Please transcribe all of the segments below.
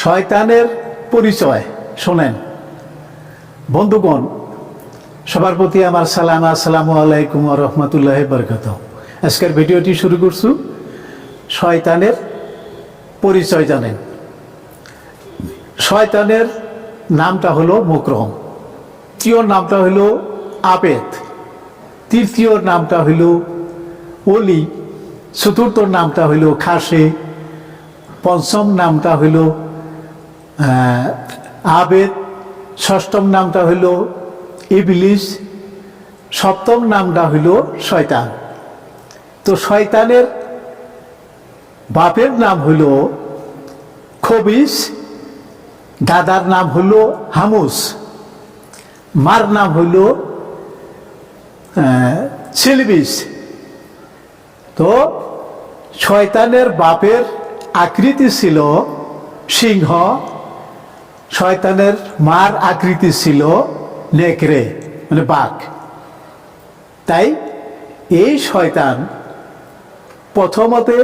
শয়তানের পরিচয় শোনেন বন্ধুগণ। সবার প্রতি আমার সালাম, আসসালামু আলাইকুম ওয়া রাহমাতুল্লাহি ওয়া বারাকাতুহু। আজকের ভিডিওটি শুরু করছি শয়তানের পরিচয় জানেন। শয়তানের নামটা হলো মুকরম, দ্বিতীয় নামটা হলো আবেদ, তৃতীয় নামটা হইল অলি, চতুর্থ নামটা হইল খাসে, পঞ্চম নামটা হইল আবেদ, ষষ্ঠম নামটা হইল ইবলিস, সপ্তম নামটা হইল শয়তান। তো শয়তানের বাপের নাম হইল খবিস, দাদার নাম হইল হামুস, মার নাম হইল সিলবিস। তো শয়তানের বাপের আকৃতি ছিল সিংহ, শয়তানের মার আকৃতি ছিল নেকড়ে মানে বাঘ। তাই এই শয়তান প্রথমতে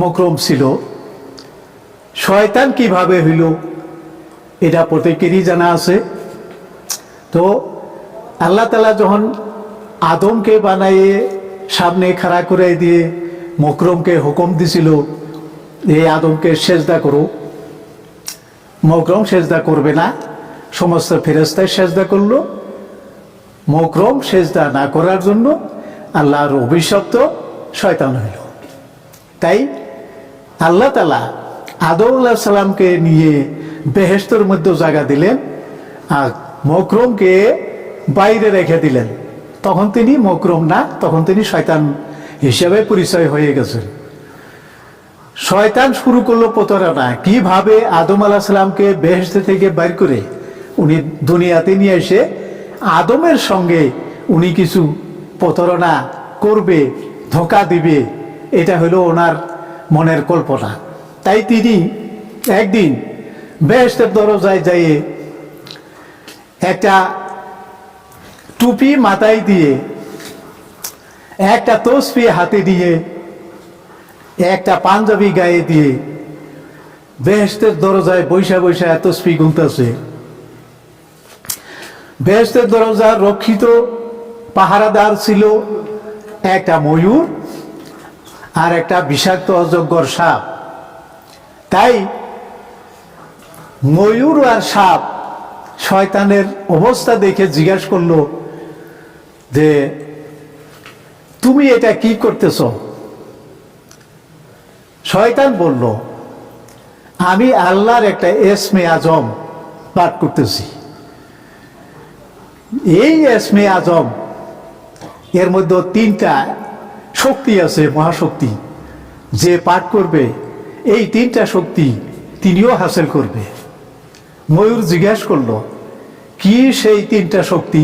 মকরম ছিল। শয়তান কিভাবে হইল এটা প্রত্যেকেরই জানা আছে। তো আল্লাহ তাআলা যখন আদমকে বানাইয়ে সামনে খাড়া করে দিয়ে মকরমকে হুকুম দিছিল এই আদমকে সেজদা করো, মকরম সেজদা করবে না, সমস্ত ফেরেশতায় সেজদা করলো। মকরম সেজদা না করার জন্য আল্লাহর অভিশপ্ত শয়তান হইল। তাই আল্লাহ তাআলা আদম আলাইহিস সালামকে নিয়ে বেহেশতের মধ্যে জায়গা দিলেন আর মকরমকে বাইরে রেখে দিলেন। তখন তিনি মকরম না, তখন তিনি শয়তান হিসেবে পরিচয় হয়ে গেছেন। শয়তান শুরু করলো প্রতারণা। কিভাবে আদম আলাইহিস সালামকে বেহেশত থেকে বাইর করে উনি দুনিয়াতে নিয়ে এসে আদমের সঙ্গে উনি কিছু প্রতারণা করবে, ধোঁকা দিবে, এটা হলো ওনার মনের কল্পনা। তাই তিনি একদিন বেহেশতের দরজায় যেয়ে একটা টুপি মাথায় দিয়ে, একটা তসবিহ হাতে দিয়ে, একটা পাঞ্জাবি গায়ে দিয়ে বেহেশতের দরজায় বৈশা বৈশা তসবিহ গুনতেছে। বেহেশতের দরজার রক্ষিত পাহারাদার ছিল একটা ময়ূর আর একটা বিষাক্ত অজগর সাপ। তাই ময়ূর আর সাপ শয়তানের অবস্থা দেখে জিজ্ঞাসা করলো যে তুমি এটা কি করতেছ? শয়তান বলল আমি আল্লাহর একটা এসমে আজম পাঠ করতেছি। এই এসমে আজম এর মধ্যে তিনটা শক্তি আছে, মহাশক্তি। যে পাঠ করবে এই তিনটা শক্তি তিনিও হাসিল করবে। ময়ূর জিজ্ঞাসা করলো কি সেই তিনটা শক্তি?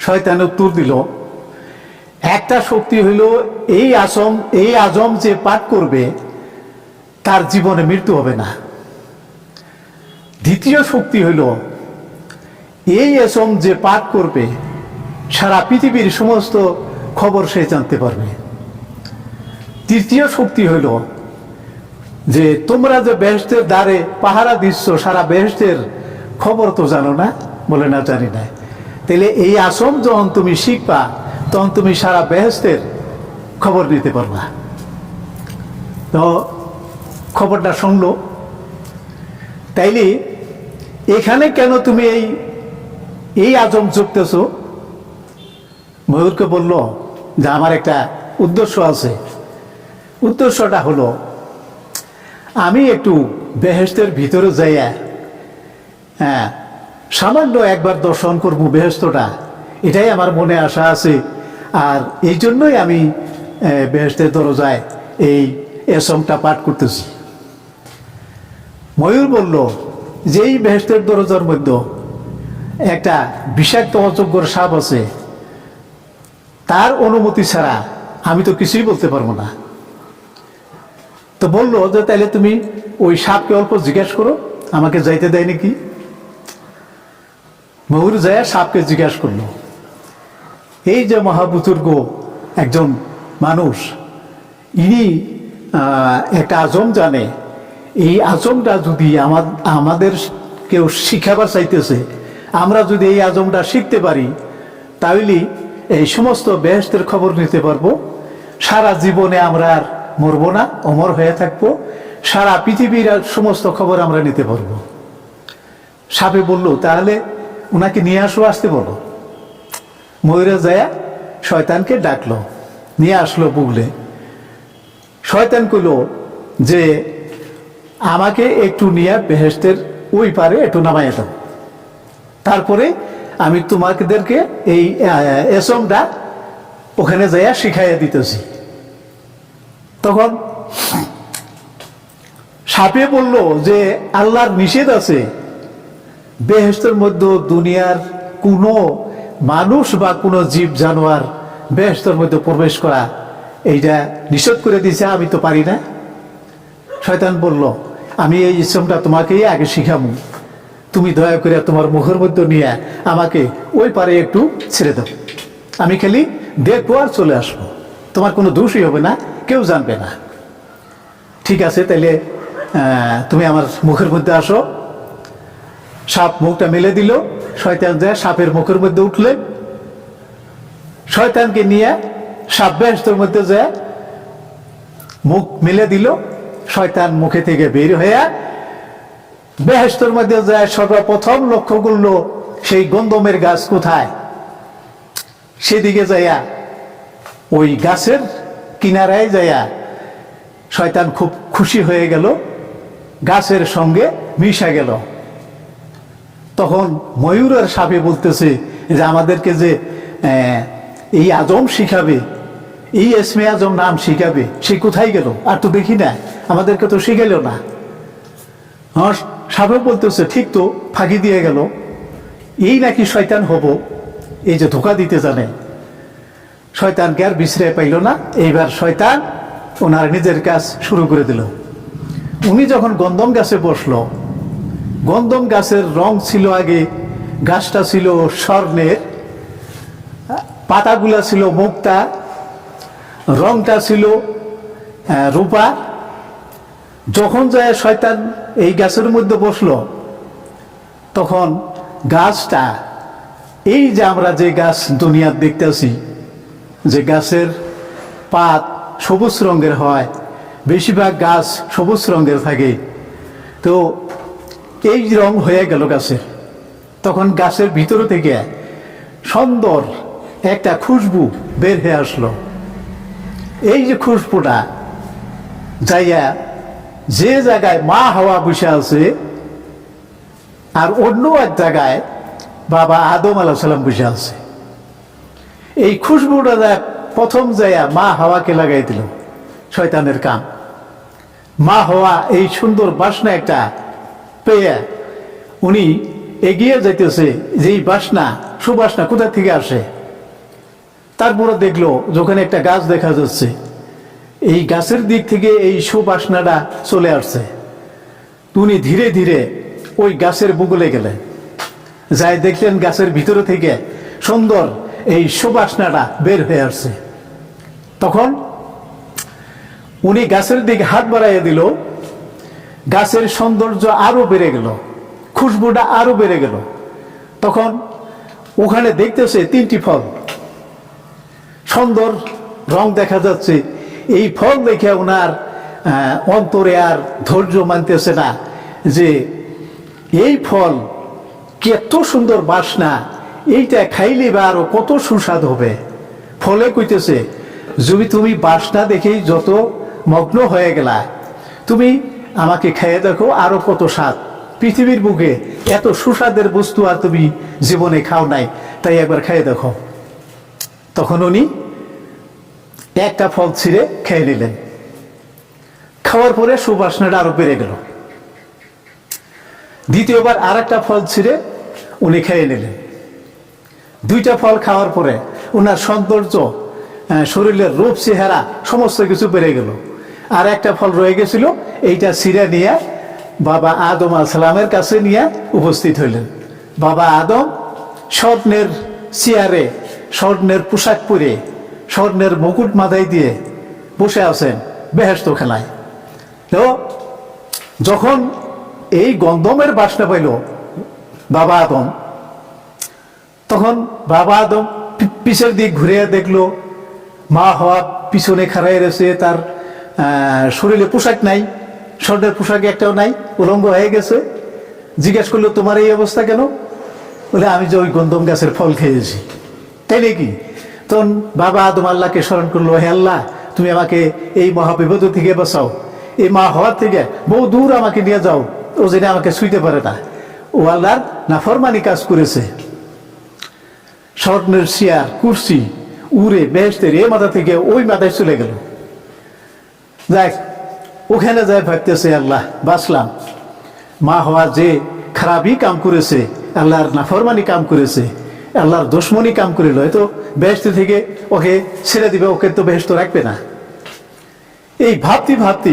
শয়তান উত্তর দিল একটা শক্তি হইল এই আজম যে পাঠ করবে তার জীবনে মৃত্যু হবে না। দ্বিতীয় শক্তি হইল এই আজম যে পাঠ করবে সারা পৃথিবীর সমস্ত খবর সে জানতে পারবে। তৃতীয় শক্তি হইল যে তোমরা যে বেহেশতের দ্বারে পাহারা দিচ্ছ সারা বেহেশতের খবর তো জানো না? বলে না, জানি না। তাহলে এই আসম যখন তুমি শিখবা তখন তুমি সারা বেহেশতের খবর নিতে পারবা। তো খবরটা শুনলো। তাইলে এখানে কেন তুমি এই আজম যুক্তেছ? ময়ূরকে বলল যে আমার একটা উদ্দেশ্য আছে। উদ্দেশ্যটা হলো আমি একটু বেহেশতের ভিতরে যাইয়া সামান্য একবার দর্শন করব বেহেশতটা, এটাই আমার মনে আশা আছে। আর এই জন্যই আমি বেহেশতের দরজায় এই এসমটা পাঠ করতেছি। ময়ূর বলল যে এই বেহেশতের দরজার মধ্যে একটা বিষাক্ত অজগর সাপ আছে, তার অনুমতি ছাড়া আমি তো কিছুই বলতে পারবো না। তো বললো যে তাহলে তুমি ওই সাপকে অল্প জিজ্ঞাসা করো আমাকে যাইতে দেয় নাকি। ময়ূর যায় সাপকে জিজ্ঞাসা করলো এই যে মহাবুজুর্গ একজন মানুষ, ইনি একটা আজম জানে, এই আজমটা যদি আমাদের কেউ শিখাবার চাইতেছে, আমরা যদি এই আজমটা শিখতে পারি, তাহলে এই সমস্ত বেহেশতের খবর নিতে পারবো। সারা জীবনে আমরা আর মরবো না, অমর হয়ে থাকবো। সারা পৃথিবীর সমস্ত খবর আমরা নিতে পারবো। সাপে বলল, তাহলে ওনাকে নিয়ে আসতে বলো। ময়ূরে যায় শয়তানকে ডাকলো, নিয়ে আসলো বুগলে। শয়তান কইল যে আমাকে একটু নিয়ে বেহেশতের ওই পারে একটু নামাইয়া দাও, তারপরে আমি তোমাদেরকে এই এসমটা ওখানে যাইয়া শিখাইয়া দিতেছি। তখন সাপে বলল যে আল্লাহর নিষেধ আছে বেহেশতের মধ্যে দুনিয়ার কোনো মানুষ বা কোনো জীব জানোয়ার বেহেশতের মধ্যে প্রবেশ করা, এইটা নিষেধ করে দিয়েছে, আমি তো পারি না। শয়তান বলল, আমি এই ইসমটা তোমাকেই আগে শিখাবো, তুমি দয়া করে তোমার মুখের মধ্যে নিয়ে আমাকে ওই পারে একটু ছেড়ে দাও, আমি খালি দেখবো আর চলে আসবো, তোমার কোনো দোষই হবে না, কেউ জানবে না। ঠিক আছে, তাইলে তুমি আমার মুখের মধ্যে আসো। সাপ মুখটা মেলে দিল, শয়তান যায় সাপের মুখের মধ্যে উঠলে, শয়তানকে নিয়ে সাপ বেহেশতের মধ্যে যায় মুখ মেলে দিল। শয়তান মুখে থেকে বের হয়ে বেহেশতের মধ্যে যায়। সর্বপ্রথম লক্ষ্য করলো সেই গন্ধমের গাছ কোথায়, সেদিকে যাইয়া ওই গাছের কিনারায় যাইয়া শয়তান খুব খুশি হয়ে গেল, গাছের সঙ্গে মিশা গেল। তখন ময়ূর আর সাপে বলতেছে যে আমাদেরকে যে এই আজম শিখাবে, এই এসমে আজম নাম শিখাবে, সে কোথায় গেল? আর তো দেখি না, আমাদেরকে তো শিখাইল না। সাপে বলতেছে ঠিক তো, ফাঁকি দিয়ে গেল, এই নাকি শয়তান হব, এই যে ধোকা দিতে জানে। শয়তানকে আর বিশ্রে পাইল না। এইবার শয়তান ওনার নিজের কাজ শুরু করে দিল। উনি যখন গন্ধম গাছে বসলো, গন্ধম গাছের রং ছিল আগে, গাছটা ছিল স্বর্ণের, পাতাগুলা ছিল মুক্তা, রংটা ছিল রূপা। যখন যায় শয়তান এই গাছের মধ্যে বসলো, তখন গাছটা, এই যে আমরা যে গাছ দুনিয়ার দেখতেছি, যে গাছের পাত সবুজ রঙের হয়, বেশিরভাগ গাছ সবুজ রঙের থাকে, তো এই রং হয়ে গেল গাছের। তখন গাছের ভিতর থেকে সুন্দর একটা খুশবু বের হয়ে আসলো। এই যে খুশবুটা যাইয়া যে জায়গায় মা হাওয়া বসে আছে, আর অন্য এক জায়গায় বাবা আদম আলাইহিস সালাম বসে আছে, এই খুশবুটা প্রথম যাইয়া মা হাওয়াকে লাগাই দিল। শয়তানের কাম। মা হাওয়া এই সুন্দর বাসনা একটা পেয়ে উনি এগিয়ে যাইতেছে, যে এই বাসনা, সুবাসনা কোথা থেকে আসে। তারপরে দেখলো যখন একটা গাছ দেখা যাচ্ছে, এই গাছের দিক থেকে এই সুবাসনাটা চলে আসছে। উনি ধীরে ধীরে ওই গাছের বুগলে গেলেন, যাই দেখলেন গাছের ভিতরে থেকে সুন্দর এই সুবাসনাটা বের হয়ে আসছে। তখন উনি গাছের দিকে হাত বাড়াইয়া দিল, গাছের সৌন্দর্য আরো বেড়ে গেল, খুশবুটা আরো বেড়ে গেল। তখন ওখানে দেখতেছে তিনটি ফল, সুন্দর রং দেখা যাচ্ছে। এই ফল দেখে ওনার অন্তরে আর ধৈর্য মানতেছে না, যে এই ফল কত সুন্দর বাসনা, এইটা খাইলে বা আরো কত সুস্বাদ হবে। ফলে কইতেছে, যদি তুমি বাসনা দেখেই যত মগ্ন হয়ে গেলা, তুমি আমাকে খেয়ে দেখো, আরো কত স্বাদ। পৃথিবীর বুকে এত সুস্বাদের বস্তু আর তুমি জীবনে খাও নাই, তাই একবার খেয়ে দেখো। তখন উনি একটা ফল ছিঁড়ে খেয়ে নিলেন। খাওয়ার পরে সুবাসনাটা আরো বেড়ে গেল। দ্বিতীয়বার আর একটা ফল ছিঁড়ে উনি খেয়ে নিলেন। দুইটা ফল খাওয়ার পরে ওনার সৌন্দর্য, শরীরের রূপ চেহারা সমস্ত কিছু বেড়ে গেল। আর একটা ফল রয়ে গেছিল, এইটা ছিঁড়ে নিয়ে বাবা আদম আলাইহিস সালামের কাছে নিয়ে উপস্থিত হইলেন। বাবা আদম স্বর্ণের চেয়ারে, স্বর্ণের পোশাক পরে, স্বর্ণের মুকুট মাথায় দিয়ে বসে আছেন বেহেশত খেলায়। তো যখন এই গন্ধমের বাসনা পাইল বাবা আদম, তখন বাবা আদম পিছের দিক ঘুরে দেখলো মা হওয়া পিছনে খাড়াই রয়েছে, তার শরীরে পোশাক নাই, স্বর্ণের পোশাক একটাও নাই, উলঙ্গ হয়ে গেছে। জিজ্ঞেস করলো তোমার এই অবস্থা কেন? বলে আমি যে ওই গন্ধম গাছের ফল খেয়েছি। তাই নাকি? তখন বাবা আদম আল্লাহকে স্মরণ করলো, হে আল্লাহ, তুমি আমাকে এই মহাবিপদ থেকে বাঁচাও, এই মা হওয়ার থেকে বহু দূর আমাকে নিয়ে যাও, ও যেন আমাকে ছুঁইতে পারে না। ও আল্লাহর নাফরমানি কাজ করেছে। স্বর্ণের চেয়ার কুর্সি উড়ে বেহেশতের এ মাথা থেকে ওই মাথায় চলে গেল। যাক, ওখানে যায় ভাবতেছে আল্লাহ বাঁচলাম, মা হওয়া যে খারাপই কাম করেছে, আল্লাহর নাফরমানি কাম করেছে, আল্লাহর দুশমনি কাম করিল, হয়তো বেহেশত থেকে ওকে ছেড়ে দিবে, ওকে তো বেহেশত রাখবে না। এই ভাবতে ভাবতে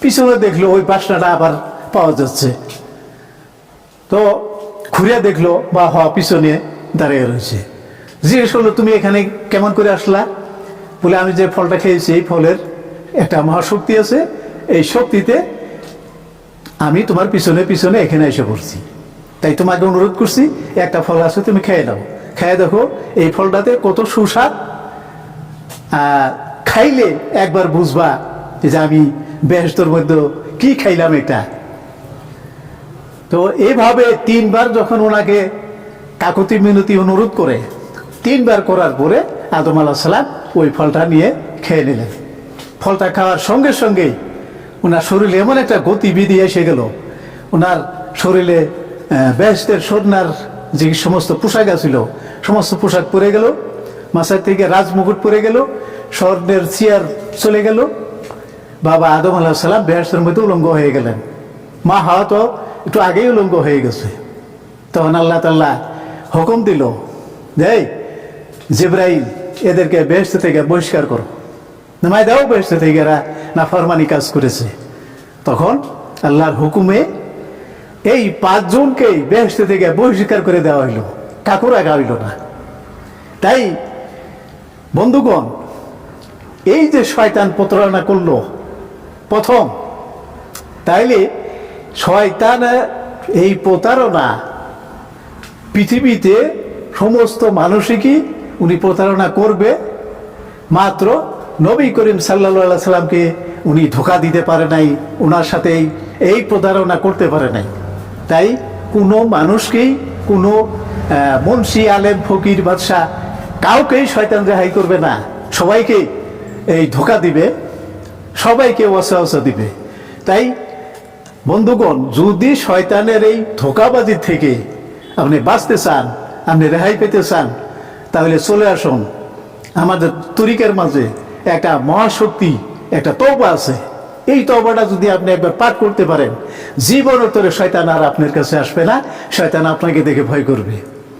পিছনে দেখলো ওই বাসনাটা আবার পাওয়া যাচ্ছে। তো ঘুরে দেখলো মা হওয়া পিছনে দাঁড়িয়ে রয়েছে। জিজ্ঞেস করলো তুমি এখানে কেমন করে আসলা? বলে আমি যে ফলটা খেয়েছি এই ফলের একটা মহাশক্তি আছে, এই শক্তিতে আমি তোমার পিছনে পিছনে এখানে এসে পড়ছি, তাই তোমাকে অনুরোধ করছি একটা ফল আছে তুমি খেয়ে নাও, খেয়ে দেখো এই ফলটাতে কত সুস্বাদ, খাইলে একবার বুঝবা যে আমি বেহেশতের মধ্যে কি খাইলাম এটা। তো এইভাবে 3 বার যখন ওনাকে কাকুতি মিনতি অনুরোধ করে, 3 বার করার পরে আদম আলাইহিস সালাম ওই ফলটা নিয়ে খেয়ে নিলেন। ফলটা খাওয়ার সঙ্গে সঙ্গেই ওনার শরীরে এমন একটা গতিবিধি এসে গেল, ওনার শরীরে বেহেশতের সোনার যে সমস্ত পোশাক ছিল সমস্ত পোশাক পরে গেল, মাথার থেকে রাজমুকুট পরে গেল, স্বর্ণের চেয়ার চলে গেল। বাবা আদম আলাইহিস সালাম বেহেশতের মধ্যে উলঙ্গ হয়ে গেলেন। মা হাওয়া তো একটু আগেই উলঙ্গ হয়ে গেছে। তখন আল্লাহ তাআলা হুকুম দিল, যে জিবরাইল এদেরকে বেহেশত থেকে বহিষ্কার করো, নামায় দাও বেহেশত থেকে, এরা নাফরমানি কাজ করেছে। তখন আল্লাহর হুকুমে এই 5 জনকেই বেহেশত থেকে বহিষ্কার করে দেওয়া হইল, কাকুর আগা হইল না। তাই বন্ধুগণ, এই যে শয়তান প্রতারণা করলো প্রথম, তাইলে শয়তান এই প্রতারণা পৃথিবীতে সমস্ত মানুষই উনি প্রতারণা করবে, মাত্র নবী করিম সাল্লাল্লাহু আলাইহি সাল্লামকে উনি ধোঁকা দিতে পারে নাই, ওনার সাথে এই প্রতারণা করতে পারে নাই। তাই কোনো মানুষকেই, কোনো মুন্সি আলেম ফকির বাদশাহ কাউকেই শয়তান রেহাই করবে না, সবাইকে এই ধোঁকা দিবে, সবাইকে ওয়াসওয়াসা দিবে। তাই বন্ধুগণ, যদি শয়তানের এই ধোঁকাবাজি থেকে আপনি বাঁচতে চান, আপনি রেহাই পেতে চান, তাহলে চলে আসুন আমাদের তরিকার মাঝে একটা মহাশক্তি, একটা তওবা আছে। এই তওবাটা যদি আপনি একবার পাঠ করতে পারেন, জীবনের তরে শয়তান আর আপনার কাছে আসবে না, শয়তান আপনাকে দেখে ভয় করবে।